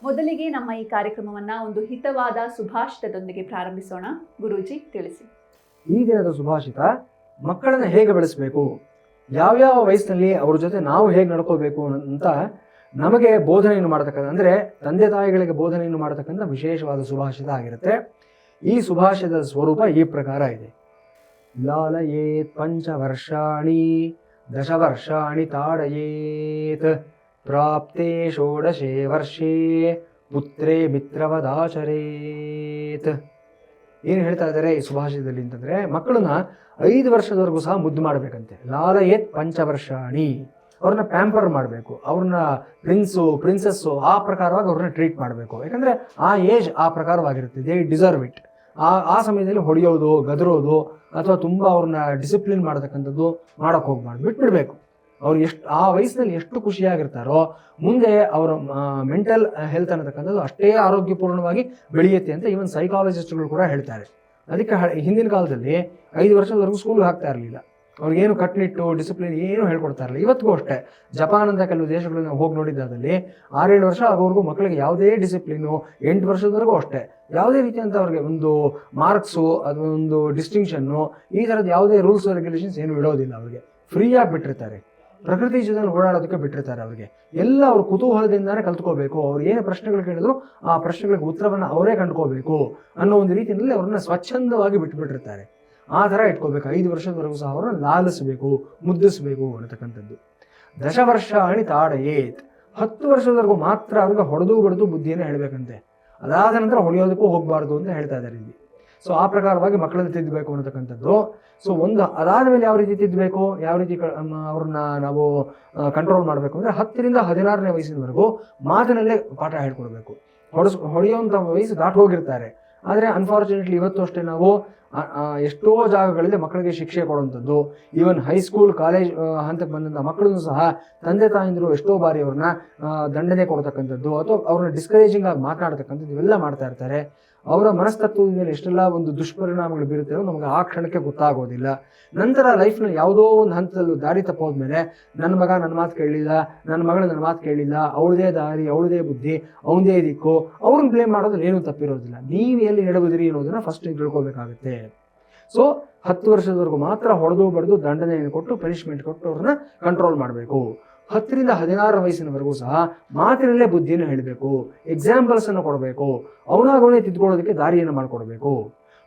ಮೊದಲಿಗೆ ನಮ್ಮ ಈ ಕಾರ್ಯಕ್ರಮವನ್ನ ಒಂದು ಹಿತವಾದ ಸುಭಾಷಿತದೊಂದಿಗೆ ಪ್ರಾರಂಭಿಸೋಣ. ಗುರೂಜಿ ತಿಳಿಸಿ. ಈ ದಿನದ ಸುಭಾಷಿತ ಮಕ್ಕಳನ್ನ ಹೇಗೆ ಬೆಳೆಸಬೇಕು, ಯಾವ್ಯಾವ ವಯಸ್ಸಿನಲ್ಲಿ ಅವ್ರ ಜೊತೆ ನಾವು ಹೇಗೆ ನಡ್ಕೋಬೇಕು ಅಂತ ನಮಗೆ ಬೋಧನೆಯನ್ನು ಮಾಡತಕ್ಕಂಥ, ಅಂದರೆ ತಂದೆ ತಾಯಿಗಳಿಗೆ ಬೋಧನೆಯನ್ನು ಮಾಡತಕ್ಕಂಥ ವಿಶೇಷವಾದ ಸುಭಾಷಿತ ಆಗಿರುತ್ತೆ. ಈ ಸುಭಾಷಿತದ ಸ್ವರೂಪ ಈ ಪ್ರಕಾರ ಇದೆ. ಲಾಲಯೇತ್ ಪಂಚವರ್ಷಾಣಿ ದಶವರ್ಷಾಣಿ ತಾಡಯೇತ್ ಪ್ರಾಪ್ತೆ ಷೋಡಶೇ ವರ್ಷೇ ಪುತ್ರೇ ಮಿತ್ರವದಾಚರೇತ್. ಏನು ಹೇಳ್ತಾ ಇದ್ದಾರೆ ಈ ಸುಭಾಷಿತದಲ್ಲಿ ಅಂತಂದರೆ, ಮಕ್ಕಳನ್ನ 5 ವರ್ಷದವರೆಗೂ ಸಹ ಮುದ್ದು ಮಾಡಬೇಕಂತೆ. ಲಾಲಯೇತ್ ಪಂಚವರ್ಷಾಣಿ, ಅವ್ರನ್ನ ಪ್ಯಾಂಪರ್ ಮಾಡಬೇಕು, ಅವ್ರನ್ನ ಪ್ರಿನ್ಸಸ್ಸು ಆ ಪ್ರಕಾರವಾಗಿ ಅವ್ರನ್ನ ಟ್ರೀಟ್ ಮಾಡಬೇಕು. ಯಾಕಂದರೆ ಆ ಏಜ್ ಆ ಪ್ರಕಾರವಾಗಿರುತ್ತೆ. They deserve it. ಆ ಸಮಯದಲ್ಲಿ ಹೊಡೆಯೋದು, ಗದರೋದು ಅಥವಾ ತುಂಬ ಅವ್ರನ್ನ ಡಿಸಿಪ್ಲಿನ್ ಮಾಡತಕ್ಕಂಥದ್ದು ಮಾಡೋಕ್ಕೆ ಹೋಗ್ಬಾರ್ದು, ಬಿಟ್ಬಿಡ್ಬೇಕು. ಅವ್ರು ಆ ವಯಸ್ಸಿನಲ್ಲಿ ಎಷ್ಟು ಖುಷಿಯಾಗಿರ್ತಾರೋ ಮುಂದೆ ಅವರ ಮೆಂಟಲ್ ಹೆಲ್ತ್ ಅನ್ನತಕ್ಕಂಥದ್ದು ಅಷ್ಟೇ ಆರೋಗ್ಯಪೂರ್ಣವಾಗಿ ಬೆಳೆಯುತ್ತೆ ಅಂತ ಈವನ್ ಸೈಕಾಲಜಿಸ್ಟ್ಗಳು ಕೂಡ ಹೇಳ್ತಾರೆ. ಅದಕ್ಕೆ ಹಿಂದಿನ ಕಾಲದಲ್ಲಿ 5 ವರ್ಷದವರೆಗೂ ಸ್ಕೂಲ್ಗೆ ಹಾಕ್ತಾ ಇರಲಿಲ್ಲ. ಅವ್ರಿಗೇನು ಕಟ್ನಿಟ್ಟು ಡಿಸಿಪ್ಲಿನ್ ಏನು ಹೇಳ್ಕೊಡ್ತಾ ಇರಲಿಲ್ಲ. ಇವತ್ತಿಗೂ ಅಷ್ಟೇ ಜಪಾನ್ ಅಂತ ಕೆಲವು ದೇಶಗಳನ್ನ ಹೋಗಿ ನೋಡಿದ್ದಾದಲ್ಲಿ 6-7 ವರ್ಷ ಆಗೋವರೆಗೂ ಮಕ್ಕಳಿಗೆ ಯಾವುದೇ ಡಿಸಿಪ್ಲಿನು, 8 ವರ್ಷದವರೆಗೂ ಅಷ್ಟೇ ಯಾವುದೇ ರೀತಿಯಂತ ಅವ್ರಿಗೆ ಒಂದು ಮಾರ್ಕ್ಸು ಅಥವಾ ಒಂದು ಡಿಸ್ಟಿಂಕ್ಷನ್ನು ಈ ಥರದ್ದು ಯಾವುದೇ ರೂಲ್ಸ್ ರೆಗ್ಯುಲೇಷನ್ಸ್ ಏನು ಇಡೋದಿಲ್ಲ. ಅವ್ರಿಗೆ ಫ್ರೀಯಾಗಿ ಬಿಟ್ಟಿರ್ತಾರೆ, ಪ್ರಕೃತಿ ಜೊತೆ ಓಡಾಡೋದಕ್ಕೆ ಬಿಟ್ಟಿರ್ತಾರೆ. ಅವ್ರಿಗೆ ಎಲ್ಲ ಅವ್ರ ಕುತೂಹಲದಿಂದಾನೇ ಕಲ್ತ್ಕೋಬೇಕು. ಅವ್ರು ಏನು ಪ್ರಶ್ನೆಗಳು ಕೇಳಿದ್ರು ಆ ಪ್ರಶ್ನೆಗಳಿಗೆ ಉತ್ತರವನ್ನು ಅವರೇ ಕಂಡುಕೋಬೇಕು ಅನ್ನೋ ಒಂದು ರೀತಿಯಲ್ಲಿ ಅವ್ರನ್ನ ಸ್ವಚ್ಛಂದವಾಗಿ ಬಿಟ್ಬಿಟ್ಟಿರ್ತಾರೆ. ಆ ಥರ ಇಟ್ಕೋಬೇಕು. 5 ವರ್ಷದವರೆಗೂ ಸಹ ಅವ್ರನ್ನ ಲಾಲಿಸಬೇಕು, ಮುದ್ದಿಸಬೇಕು ಅನ್ನತಕ್ಕಂಥದ್ದು. ದಶವರ್ಷಾಣಿ ತಾಡಯೇತ್, 10 ವರ್ಷದವರೆಗೂ ಮಾತ್ರ ಅವ್ರಿಗೆ ಹೊಡೆದು ಬಡಿದು ಬುದ್ಧಿಯನ್ನು ಹೇಳಬೇಕಂತೆ. ಅದಾದ ನಂತರ ಹೊಡೆಯೋದಕ್ಕೂ ಹೋಗಬಾರ್ದು ಅಂತ ಹೇಳ್ತಾ ಇದ್ದಾರೆ ಇಲ್ಲಿ. ಸೊ ಆ ಪ್ರಕಾರವಾಗಿ ಮಕ್ಕಳನ್ನು ತಿದ್ದಬೇಕು ಅನ್ನತಕ್ಕಂಥದ್ದು. ಸೊ ಅದಾದ ಮೇಲೆ ಯಾವ ರೀತಿ ತಿದ್ದಬೇಕು, ಯಾವ ರೀತಿ ಅವ್ರನ್ನ ನಾವು ಕಂಟ್ರೋಲ್ ಮಾಡಬೇಕು ಅಂದರೆ 10ರಿಂದ 16ನೇ ವಯಸ್ಸಿನವರೆಗೂ ಮಾತಿನಲ್ಲೇ ಪಾಠ ಹೇಳ್ಕೊಡ್ಬೇಕು. ಹೊಡೆಯುವಂಥ ವಯಸ್ಸು ದಾಟಿ ಹೋಗಿರ್ತಾರೆ. ಆದರೆ ಅನ್ಫಾರ್ಚುನೇಟ್ಲಿ ಇವತ್ತು ಅಷ್ಟೇ ನಾವು ಎಷ್ಟೋ ಜಾಗಗಳಲ್ಲಿ ಮಕ್ಕಳಿಗೆ ಶಿಕ್ಷೆ ಕೊಡುವಂಥದ್ದು, ಈವನ್ ಹೈಸ್ಕೂಲ್ ಕಾಲೇಜ್ ಹಂತಕ್ಕೆ ಬಂದಂಥ ಮಕ್ಕಳನ್ನು ಸಹ ತಂದೆ ತಾಯಂದಿರು ಎಷ್ಟೋ ಬಾರಿ ಅವ್ರನ್ನ ದಂಡನೆ ಕೊಡ್ತಕ್ಕಂಥದ್ದು ಅಥವಾ ಅವ್ರನ್ನ ಡಿಸ್ಕರೇಜಿಂಗ್ ಆಗಿ ಮಾತನಾಡ್ತಕ್ಕಂಥದ್ದು ಇವೆಲ್ಲ ಮಾಡ್ತಾ ಇರ್ತಾರೆ. ಅವರ ಮನಸ್ತತ್ವದ ಮೇಲೆ ಎಷ್ಟೆಲ್ಲ ಒಂದು ದುಷ್ಪರಿಣಾಮಗಳು ಬೀರುತ್ತೆ ನಮಗೆ ಆ ಕ್ಷಣಕ್ಕೆ ಗೊತ್ತಾಗೋದಿಲ್ಲ. ನಂತರ ಲೈಫ್ನಲ್ಲಿ ಯಾವುದೋ ಒಂದು ಹಂತದಲ್ಲಿ ದಾರಿ ತಪ್ಪೋದ್ಮೇಲೆ ನನ್ನ ಮಗ ನನ್ನ ಮಾತು ಕೇಳಲಿಲ್ಲ, ನನ್ನ ಮಗಳು ನನ್ನ ಮಾತು ಕೇಳಲಿಲ್ಲ, ಅವಳದೇ ದಾರಿ, ಅವಳದೇ ಬುದ್ಧಿ, ಅವನದೇ ದಿಕ್ಕು, ಅವ್ರನ್ನ ಬ್ಲೇಮ್ ಮಾಡೋದ್ರಲ್ಲಿ ಏನೂ ತಪ್ಪಿರೋದಿಲ್ಲ. ನೀವು ಎಲ್ಲಿ ಎಡಬುದಿರಿ ಅನ್ನೋದನ್ನ ಫಸ್ಟ್ ತಿಳ್ಕೊಬೇಕಾಗುತ್ತೆ. ಸೊ 10 ವರ್ಷದವರೆಗೂ ಮಾತ್ರ ಹೊಡೆದು ಬಡಿದು ದಂಡನೆಯನ್ನು ಕೊಟ್ಟು ಪನಿಷ್ಮೆಂಟ್ ಕೊಟ್ಟು ಅವ್ರನ್ನ ಕಂಟ್ರೋಲ್ ಮಾಡಬೇಕು. 10ರಿಂದ 16 ವಯಸ್ಸಿನವರೆಗೂ ಸಹ ಮಾತಿನಲ್ಲೇ ಬುದ್ಧಿಯನ್ನು ಹೇಳಬೇಕು, ಎಕ್ಸಾಂಪಲ್ಸ್ ಅನ್ನು ಕೊಡಬೇಕು, ಅವನಾಗವನೇ ತಿದ್ಕೊಳ್ಳೋದಕ್ಕೆ ದಾರಿಯನ್ನು ಮಾಡಿಕೊಡ್ಬೇಕು.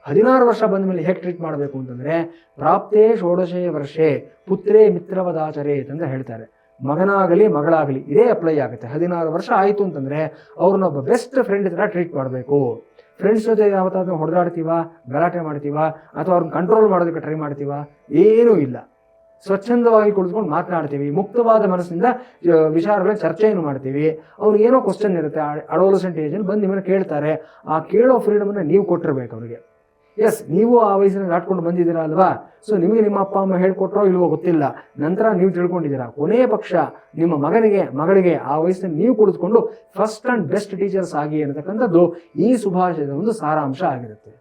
16 ವರ್ಷ ಬಂದ ಮೇಲೆ ಹೇಗೆ ಟ್ರೀಟ್ ಮಾಡಬೇಕು ಅಂತಂದರೆ, ಪ್ರಾಪ್ತೇ ಷೋಡಶೇ ವರ್ಷೇ ಪುತ್ರೇ ಮಿತ್ರವದಾಚರೇತ್ ಅಂತ ಹೇಳ್ತಾರೆ. ಮಗನಾಗಲಿ ಮಗಳಾಗಲಿ ಇದೇ ಅಪ್ಲೈ ಆಗುತ್ತೆ. 16 ವರ್ಷ ಆಯಿತು ಅಂತಂದರೆ ಅವ್ರನ್ನೊಬ್ಬ ಬೆಸ್ಟ್ ಫ್ರೆಂಡ್ ಥರ ಟ್ರೀಟ್ ಮಾಡಬೇಕು. ಫ್ರೆಂಡ್ಸ್ ಜೊತೆ ಯಾವತ್ತಾದ್ರೂ ಹೊಡೆದಾಡ್ತೀವ, ಗಲಾಟೆ ಮಾಡ್ತೀವ ಅಥವಾ ಅವ್ರನ್ನ ಕಂಟ್ರೋಲ್ ಮಾಡೋದಕ್ಕೆ ಟ್ರೈ ಮಾಡ್ತೀವ? ಏನೂ ಇಲ್ಲ. ಸ್ವಚ್ಛಂದವಾಗಿ ಕುಳಿತುಕೊಂಡು ಮಾತನಾಡ್ತೀವಿ, ಮುಕ್ತವಾದ ಮನಸ್ಸಿನಿಂದ ವಿಚಾರಗಳ ಚರ್ಚೆಯನ್ನು ಮಾಡ್ತೀವಿ. ಅವ್ರಿಗೆ ಏನೋ ಕ್ವಶನ್ ಇರುತ್ತೆ, ಅಡೋಲಸೆಂಟ್ ಏಜಲ್ಲಿ ಬಂದು ನಿಮ್ಮನ್ನು ಕೇಳ್ತಾರೆ. ಆ ಕೇಳೋ ಫ್ರೀಡಮನ್ನು ನೀವು ಕೊಟ್ಟಿರ್ಬೇಕು ಅವ್ರಿಗೆ. ಎಸ್, ನೀವು ಆ ವಯಸ್ಸಿನಲ್ಲಿ ದಾಟ್ಕೊಂಡು ಬಂದಿದ್ದೀರಾ ಅಲ್ವಾ? ಸೊ ನಿಮಗೆ ನಿಮ್ಮ ಅಪ್ಪ ಅಮ್ಮ ಹೇಳ್ಕೊಟ್ರೋ ಇಲ್ವೋ ಗೊತ್ತಿಲ್ಲ, ನಂತರ ನೀವು ತಿಳ್ಕೊಂಡಿದ್ದೀರಾ. ಕೊನೆಯ ಪಕ್ಷ ನಿಮ್ಮ ಮಗಳಿಗೆ ಆ ವಯಸ್ಸಿನಲ್ಲಿ ನೀವು ಕುಳಿತುಕೊಂಡು ಫಸ್ಟ್ ಆ್ಯಂಡ್ ಬೆಸ್ಟ್ ಟೀಚರ್ಸ್ ಆಗಿ ಅನ್ನತಕ್ಕಂಥದ್ದು ಈ ಸುಭಾಷಿತದ ಒಂದು ಸಾರಾಂಶ ಆಗಿರುತ್ತೆ.